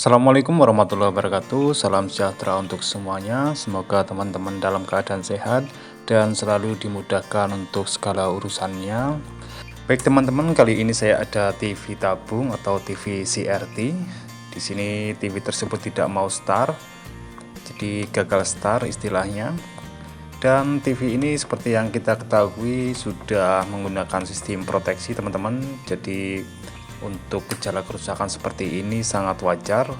Assalamualaikum warahmatullahi wabarakatuh. Salam sejahtera untuk semuanya. Semoga teman-teman dalam keadaan sehat dan selalu dimudahkan untuk segala urusannya. Baik teman-teman, kali ini saya ada TV tabung atau TV CRT. Di sini TV tersebut tidak mau start, jadi gagal start istilahnya. Dan TV ini seperti yang kita ketahui sudah menggunakan sistem proteksi teman-teman. Jadi untuk gejala kerusakan seperti ini sangat wajar,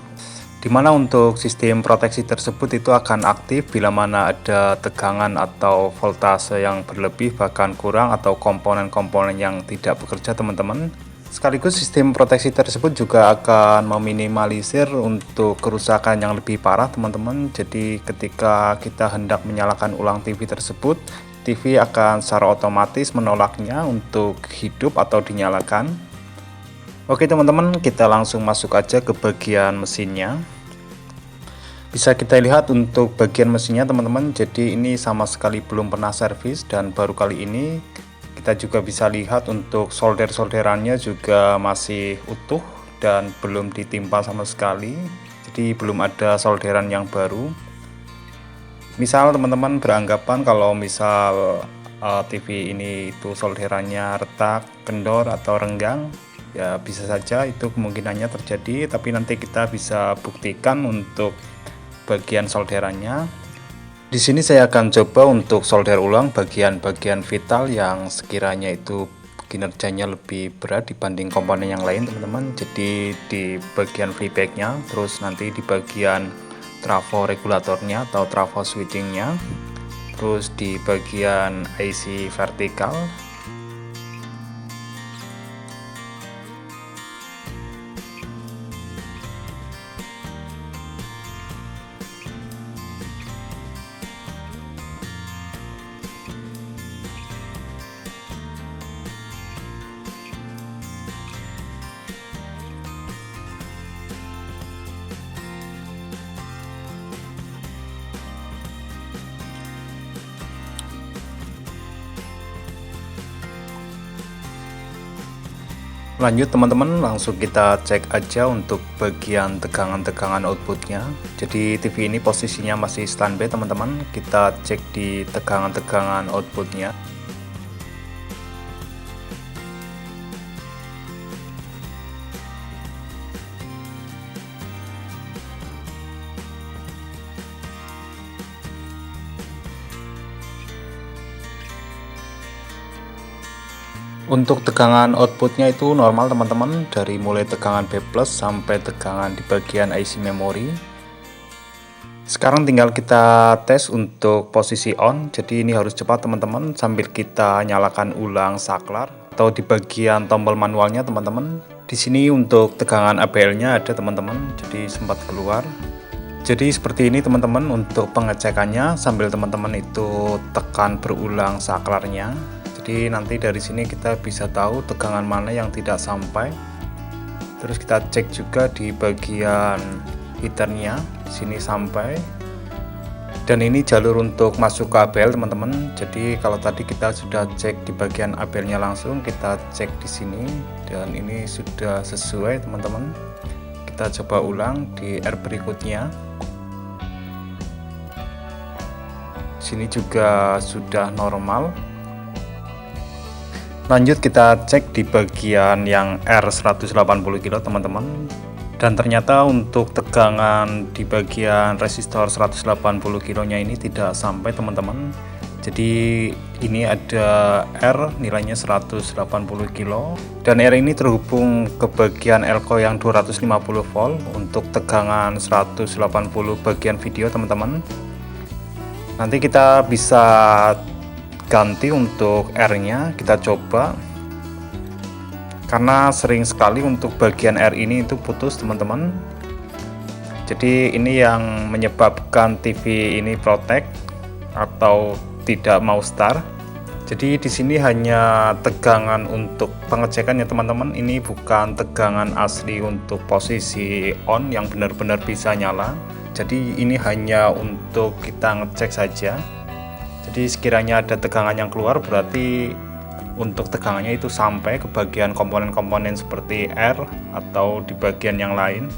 dimana untuk sistem proteksi tersebut itu akan aktif bila mana ada tegangan atau voltase yang berlebih, bahkan kurang, atau komponen-komponen yang tidak bekerja teman-teman. Sekaligus sistem proteksi tersebut juga akan meminimalisir untuk kerusakan yang lebih parah teman-teman. Jadi ketika kita hendak menyalakan ulang TV tersebut, TV akan secara otomatis menolaknya untuk hidup atau dinyalakan. Oke teman-teman, kita langsung masuk aja ke bagian mesinnya. Bisa kita lihat untuk bagian mesinnya teman-teman, jadi ini sama sekali belum pernah servis dan baru kali ini. Kita juga bisa lihat untuk solder-solderannya juga masih utuh dan belum ditimpa sama sekali, jadi belum ada solderan yang baru. Misal teman-teman beranggapan kalau misal TV ini itu solderannya retak, kendor atau renggang, ya bisa saja itu kemungkinannya terjadi, tapi nanti kita bisa buktikan untuk bagian solderannya. Di sini saya akan coba untuk solder ulang bagian-bagian vital yang sekiranya itu kinerjanya lebih berat dibanding komponen yang lain teman-teman. Jadi di bagian flybacknya, terus nanti di bagian trafo regulatornya atau trafo switchingnya, terus di bagian IC vertikal. Lanjut teman-teman, langsung kita cek aja untuk bagian tegangan-tegangan outputnya. Jadi TV ini posisinya masih standby teman-teman. Kita cek di tegangan-tegangan outputnya. Untuk tegangan outputnya itu normal teman-teman, dari mulai tegangan B+ sampai tegangan di bagian IC memori. Sekarang tinggal kita tes untuk posisi on. Jadi ini harus cepat teman-teman, sambil kita nyalakan ulang saklar atau di bagian tombol manualnya teman-teman. Di sini untuk tegangan ABL-nya ada teman-teman, jadi sempat keluar. Jadi seperti ini teman-teman untuk pengecekannya, sambil teman-teman itu tekan berulang saklarnya. Jadi nanti dari sini kita bisa tahu tegangan mana yang tidak sampai. Terus kita cek juga di bagian heaternya, di sini sampai. Dan ini jalur untuk masuk ke ABL teman-teman. Jadi kalau tadi kita sudah cek di bagian ABL-nya langsung, kita cek di sini dan ini sudah sesuai teman-teman. Kita coba ulang di R berikutnya. Sini juga sudah normal. Lanjut kita cek di bagian yang R 180 kilo teman-teman, dan ternyata untuk tegangan di bagian resistor 180 kilonya ini tidak sampai teman-teman. Jadi ini ada R nilainya 180 kilo dan R ini terhubung ke bagian elko yang 250 volt untuk tegangan 180 bagian video teman-teman. Nanti kita bisa ganti untuk R-nya, kita coba, karena sering sekali untuk bagian R ini itu putus teman-teman. Jadi ini yang menyebabkan TV ini protect atau tidak mau start. Jadi di sini hanya tegangan untuk pengecekan ya teman-teman, ini bukan tegangan asli untuk posisi on yang benar-benar bisa nyala. Jadi ini hanya untuk kita ngecek saja. Jadi sekiranya ada tegangan yang keluar, berarti untuk tegangannya itu sampai ke bagian komponen-komponen seperti R atau di bagian yang lain.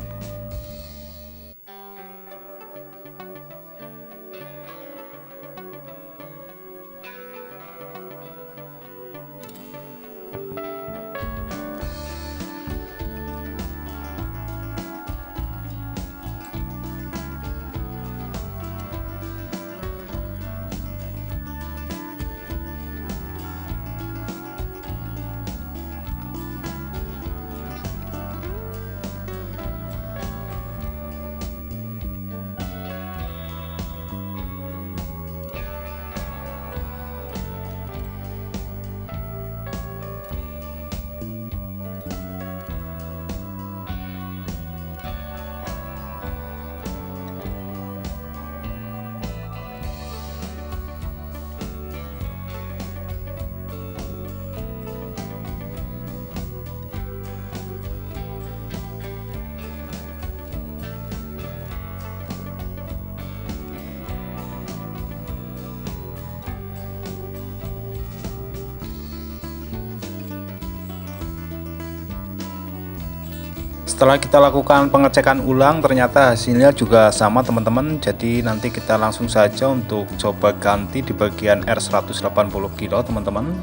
Setelah kita lakukan pengecekan ulang, ternyata hasilnya juga sama teman-teman. Jadi nanti kita langsung saja untuk coba ganti di bagian R180 kilo teman-teman.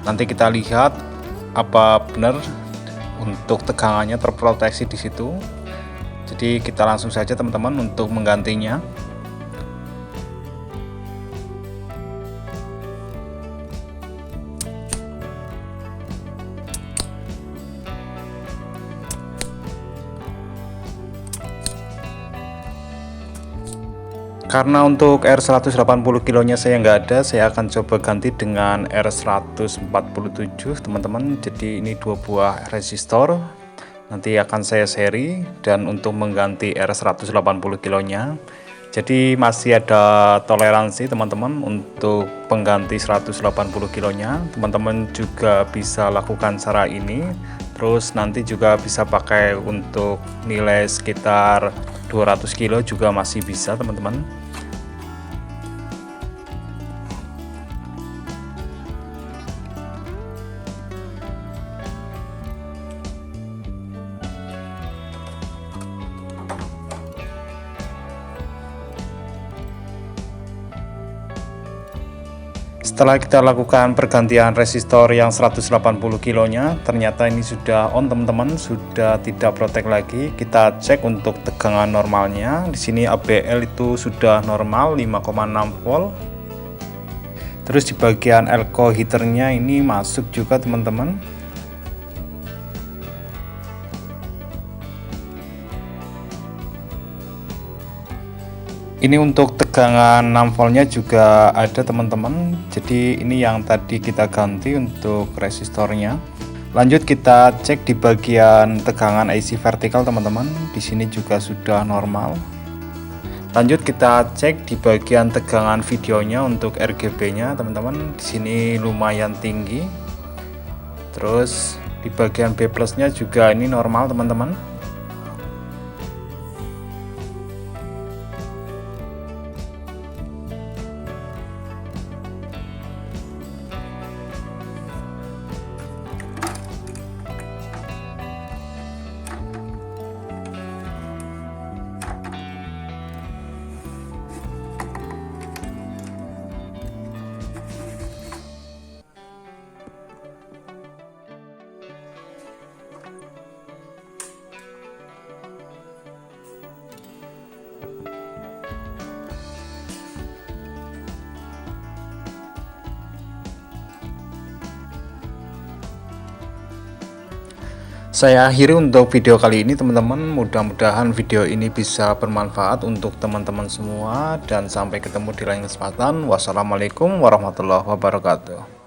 Nanti kita lihat apa benar untuk tegangannya terproteksi di situ. Jadi kita langsung saja teman-teman untuk menggantinya. Karena untuk R180 kilonya saya nggak ada, saya akan coba ganti dengan R147 teman-teman. Jadi ini dua buah resistor, nanti akan saya seri. Dan untuk mengganti R180 kilonya, jadi masih ada toleransi teman-teman untuk pengganti 180 kilonya. Teman-teman juga bisa lakukan cara ini. Terus nanti juga bisa pakai untuk nilai sekitar 200 kilo juga masih bisa teman-teman. Setelah kita lakukan pergantian resistor yang 180 kilonya, ternyata ini sudah on teman-teman, sudah tidak protek lagi. Kita cek untuk tegangan normalnya. Di sini ABL itu sudah normal 5,6 volt. Terus di bagian elko heaternya ini masuk juga teman-teman. Ini untuk tegangan 6 voltnya juga ada teman-teman. Jadi ini yang tadi kita ganti untuk resistornya. Lanjut kita cek di bagian tegangan IC vertikal teman-teman. Di sini juga sudah normal. Lanjut kita cek di bagian tegangan videonya untuk RGB-nya teman-teman. Di sini lumayan tinggi. Terus di bagian B plusnya juga ini normal teman-teman. Saya akhiri untuk video kali ini teman-teman. Mudah-mudahan video ini bisa bermanfaat untuk teman-teman semua, dan sampai ketemu di lain kesempatan. Wassalamualaikum warahmatullahi wabarakatuh.